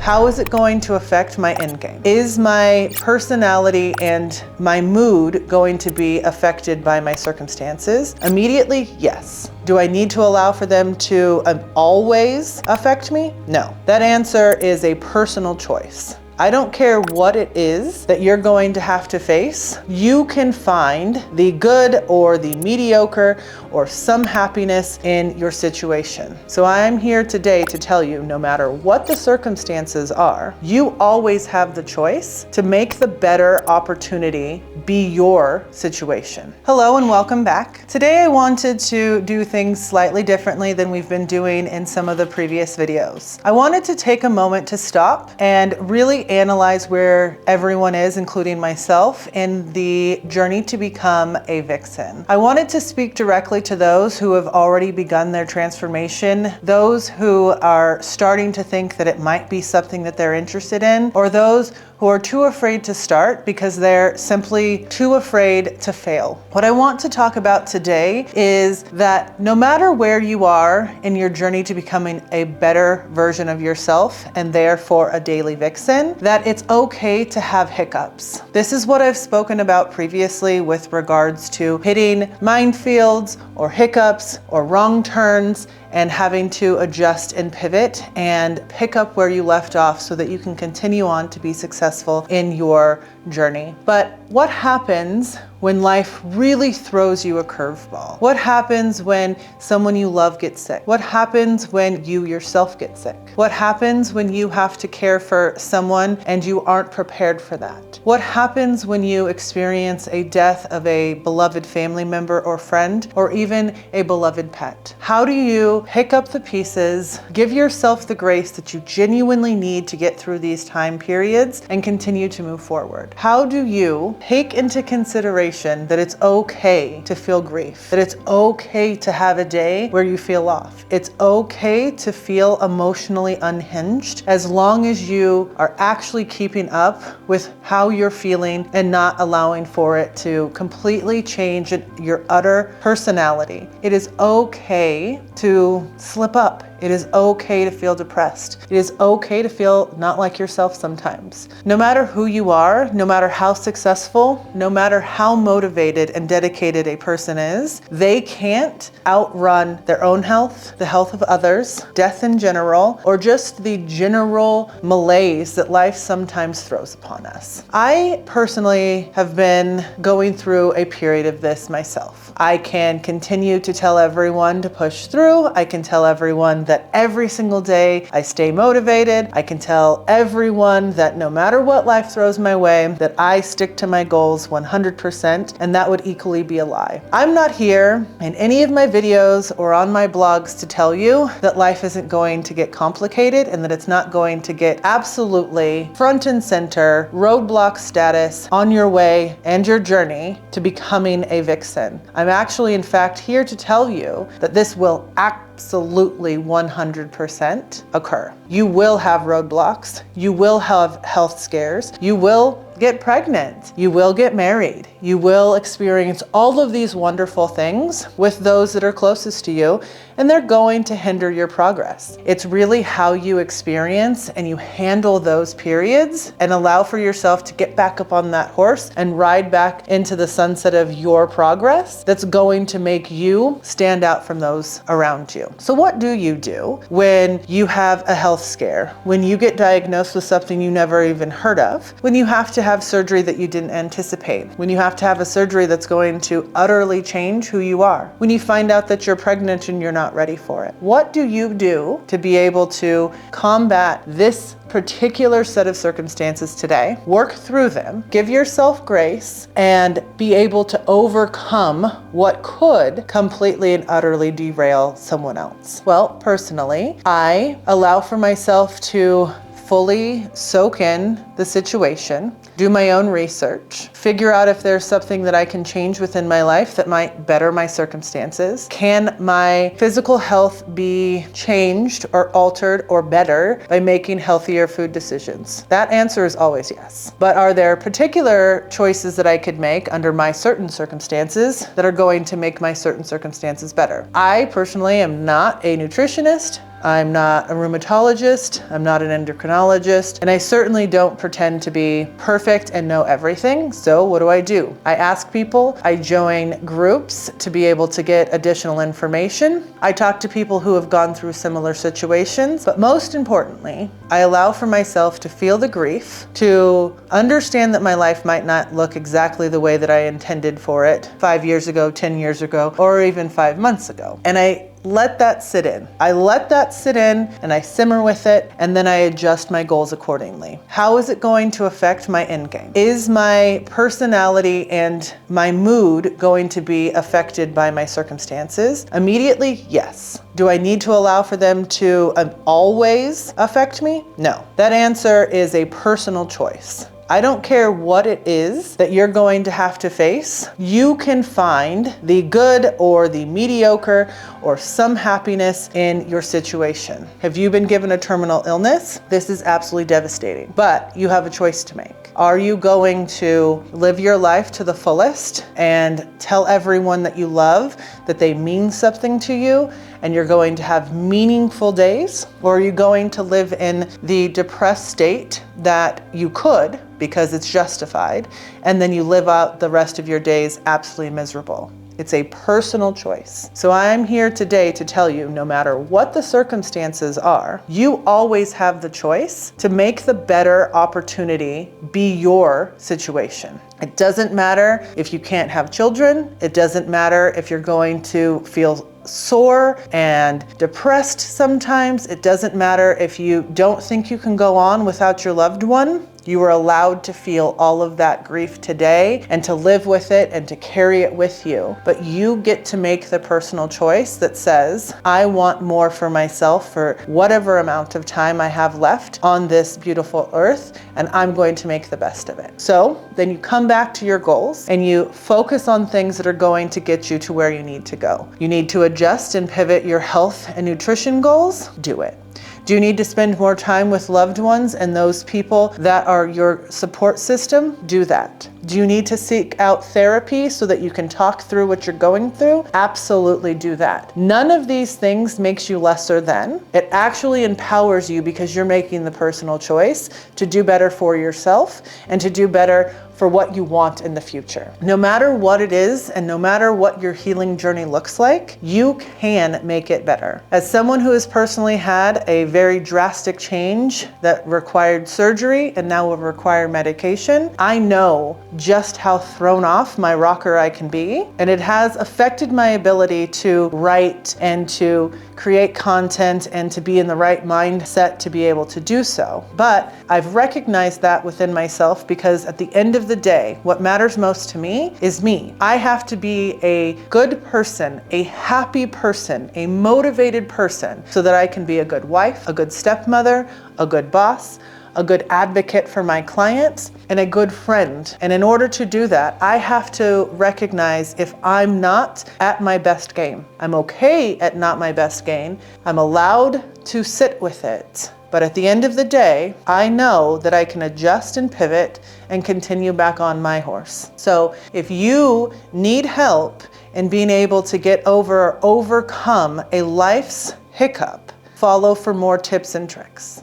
How is it going to affect my end game? Is my personality and my mood going to be affected by my circumstances? Immediately, yes. Do I need to allow for them to always affect me? No. That answer is a personal choice. I don't care what it is that you're going to have to face. You can find the good or the mediocre or some happiness in your situation. So I'm here today to tell you, no matter what the circumstances are, you always have the choice to make the better opportunity be your situation. Hello and welcome back. Today I wanted to do things slightly differently than we've been doing in some of the previous videos. I wanted to take a moment to stop and really analyze where everyone is, including myself, in the journey to become a vixen. I wanted to speak directly to those who have already begun their transformation, those who are starting to think that it might be something that they're interested in, or those who are too afraid to start because they're simply too afraid to fail. What I want to talk about today is that no matter where you are in your journey to becoming a better version of yourself, and therefore a daily vixen, that it's okay to have hiccups. This is what I've spoken about previously with regards to hitting minefields or hiccups or wrong turns and having to adjust and pivot and pick up where you left off so that you can continue on to be successful in your journey. But what happens when life really throws you a curveball? What happens when someone you love gets sick? What happens when you yourself get sick? What happens when you have to care for someone and you aren't prepared for that? What happens when you experience a death of a beloved family member or friend, or even a beloved pet? How do you pick up the pieces, give yourself the grace that you genuinely need to get through these time periods and continue to move forward? How do you take into consideration that it's okay to feel grief, that it's okay to have a day where you feel off? It's okay to feel emotionally unhinged as long as you are actually keeping up with how you're feeling and not allowing for it to completely change your utter personality. It is okay to slip up. It is okay to feel depressed. It is okay to feel not like yourself sometimes. No matter who you are, no matter how successful, no matter how motivated and dedicated a person is, they can't outrun their own health, the health of others, death in general, or just the general malaise that life sometimes throws upon us. I personally have been going through a period of this myself. I can continue to tell everyone to push through. I can tell everyone that every single day I stay motivated. I can tell everyone that no matter what life throws my way, that I stick to my goals 100%, and that would equally be a lie. I'm not here in any of my videos or on my blogs to tell you that life isn't going to get complicated and that it's not going to get absolutely front and center, roadblock status on your way and your journey to becoming a vixen. I'm actually, in fact, here to tell you that this will absolutely 100% occur. You will have roadblocks. You will have health scares. You will get pregnant. You will get married. You will experience all of these wonderful things with those that are closest to you, and they're going to hinder your progress. It's really how you experience and you handle those periods and allow for yourself to get back up on that horse and ride back into the sunset of your progress that's going to make you stand out from those around you. So what do you do when you have a health scare, when you get diagnosed with something you never even heard of, when you have to have surgery that you didn't anticipate, when you have to have a surgery that's going to utterly change who you are, when you find out that you're pregnant and you're not ready for it? What do you do to be able to combat this particular set of circumstances today, work through them, give yourself grace, and be able to overcome what could completely and utterly derail someone else? Well, personally, I allow for myself to fully soak in the situation, do my own research, figure out if there's something that I can change within my life that might better my circumstances. Can my physical health be changed or altered or better by making healthier food decisions? That answer is always yes. But are there particular choices that I could make under my certain circumstances that are going to make my certain circumstances better? I personally am not a nutritionist. I'm not a rheumatologist, I'm not an endocrinologist, and I certainly don't pretend to be perfect and know everything. So what do? I ask people, I join groups to be able to get additional information. I talk to people who have gone through similar situations, but most importantly, I allow for myself to feel the grief, to understand that my life might not look exactly the way that I intended for it 5 years ago, 10 years ago, or even 5 months ago. And I let that sit in. I let that sit in and I simmer with it, and then I adjust my goals accordingly. How is it going to affect my end game? Is my personality and my mood going to be affected by my circumstances? Immediately, yes. Do I need to allow for them to always affect me? No. That answer is a personal choice. I don't care what it is that you're going to have to face. You can find the good or the mediocre or some happiness in your situation. Have you been given a terminal illness? This is absolutely devastating, but you have a choice to make. Are you going to live your life to the fullest and tell everyone that you love that they mean something to you and you're going to have meaningful days? Or are you going to live in the depressed state that you could, because it's justified, and then you live out the rest of your days absolutely miserable? It's a personal choice. So I'm here today to tell you, no matter what the circumstances are, you always have the choice to make the better opportunity be your situation. It doesn't matter if you can't have children. It doesn't matter if you're going to feel sore and depressed sometimes. It doesn't matter if you don't think you can go on without your loved one. You are allowed to feel all of that grief today and to live with it and to carry it with you. But you get to make the personal choice that says, I want more for myself for whatever amount of time I have left on this beautiful earth, and I'm going to make the best of it. So then you come back to your goals and you focus on things that are going to get you to where you need to go. You need to adjust and pivot your health and nutrition goals. Do it. Do you need to spend more time with loved ones and those people that are your support system? Do that. Do you need to seek out therapy so that you can talk through what you're going through? Absolutely do that. None of these things makes you lesser than. It actually empowers you because you're making the personal choice to do better for yourself and to do better for what you want in the future. No matter what it is and no matter what your healing journey looks like, you can make it better. As someone who has personally had a very drastic change that required surgery and now will require medication, I know just how thrown off my rocker I can be, and it has affected my ability to write and to create content and to be in the right mindset to be able to do so. But I've recognized that within myself because at the end of the day, what matters most to me is me. I have to be a good person, a happy person, a motivated person so that I can be a good wife, a good stepmother, a good boss, a good advocate for my clients, and a good friend. And in order to do that, I have to recognize if I'm not at my best game. I'm okay at not my best game. I'm allowed to sit with it. But at the end of the day, I know that I can adjust and pivot and continue back on my horse. So if you need help in being able to get over or overcome a life's hiccup, follow for more tips and tricks.